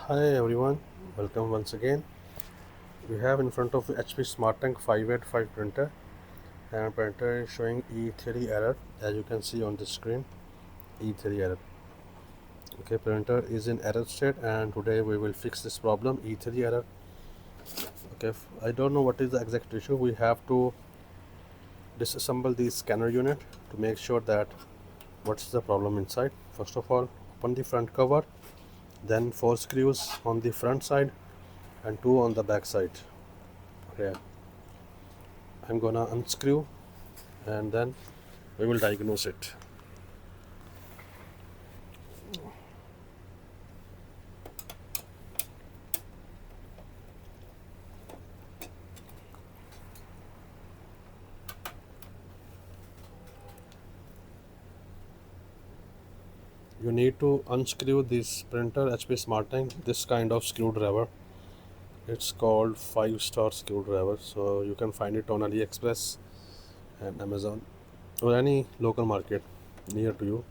Hi everyone, welcome once again. We have in front of HP Smart Tank 585 printer, and printer is showing E3 error, as you can see on the screen. E3 error. Okay, printer is in error state, and today we will fix this problem, E3 error. Okay, I don't know what is the exact issue. We have to disassemble the scanner unit to make sure that what's the problem inside. First of all, open the front cover, then 4 screws on the front side and 2 on the back side. Okay, I'm gonna unscrew and then we will diagnose it. You need to unscrew this printer HP Smart Tank, this kind of screwdriver. It's called 5-star screwdriver, so you can find it on AliExpress and Amazon or any local market near to you.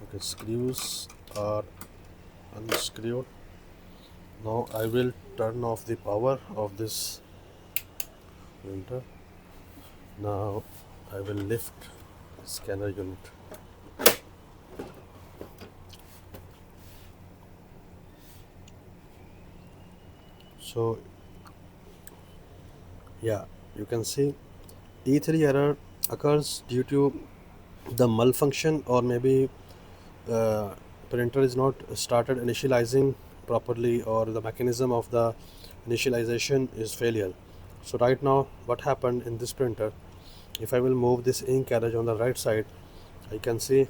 Okay, screws are unscrewed. Now I will turn off the power of this printer. Now I will lift the scanner unit. So yeah, you can see E3 error occurs due to the malfunction, or maybe uh, printer is not started initializing properly, or the mechanism of the initialization is failure. So right now what happened in this printer, if I will move this ink carriage on the right side, I can see,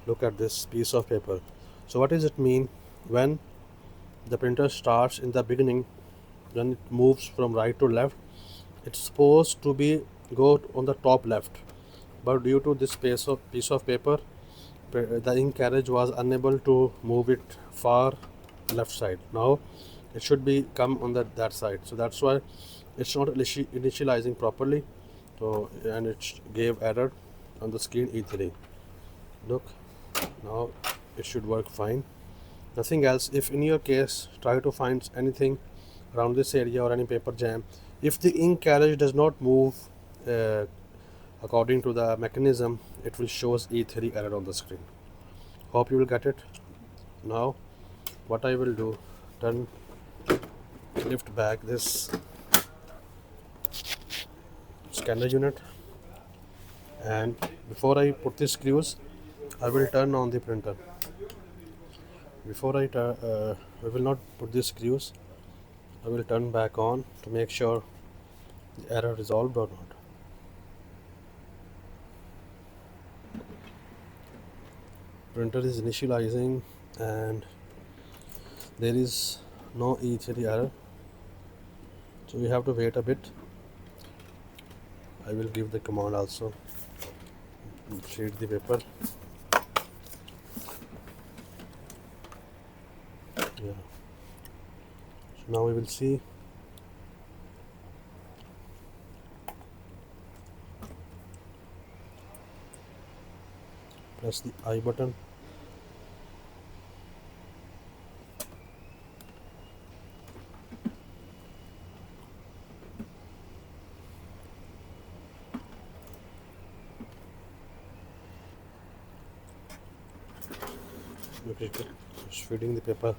look at this piece of paper. So what does it mean? When the printer starts in the beginning, when it moves from right to left, it's supposed to be go on the top left, but due to this piece of paper, the ink carriage was unable to move it far left side. Now it should be come on that side, so that's why it's not initializing properly. So, and it gave error on the screen E3. Look, now it should work fine, nothing else. If in your case try to find anything around this area or any paper jam, if the ink carriage does not move uh, according to the mechanism, it will shows E3 error on the screen. Hope you will get it. Now what I will do, turn lift back this scanner unit, and before I put the screws, I will turn on the printer. Before I will not put the screws, I will turn back on to make sure the error resolved or not. Printer is initializing and there is no E3 error, so we have to wait a bit. I will give the command also, sheet the paper. Yeah. So now we will see. Press the I button. Okay, just feeding the paper.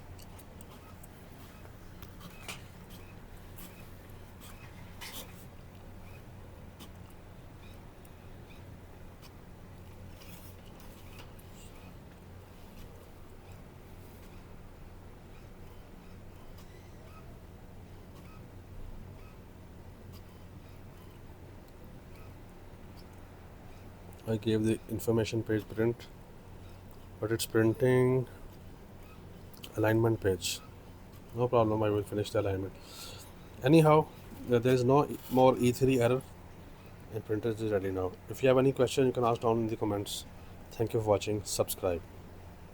I gave the information page print, but it's printing alignment page. No problem, I will finish the alignment. Anyhow, there is no more E3 error and printer is ready now. If you have any question, you can ask down in the comments. Thank you for watching. Subscribe.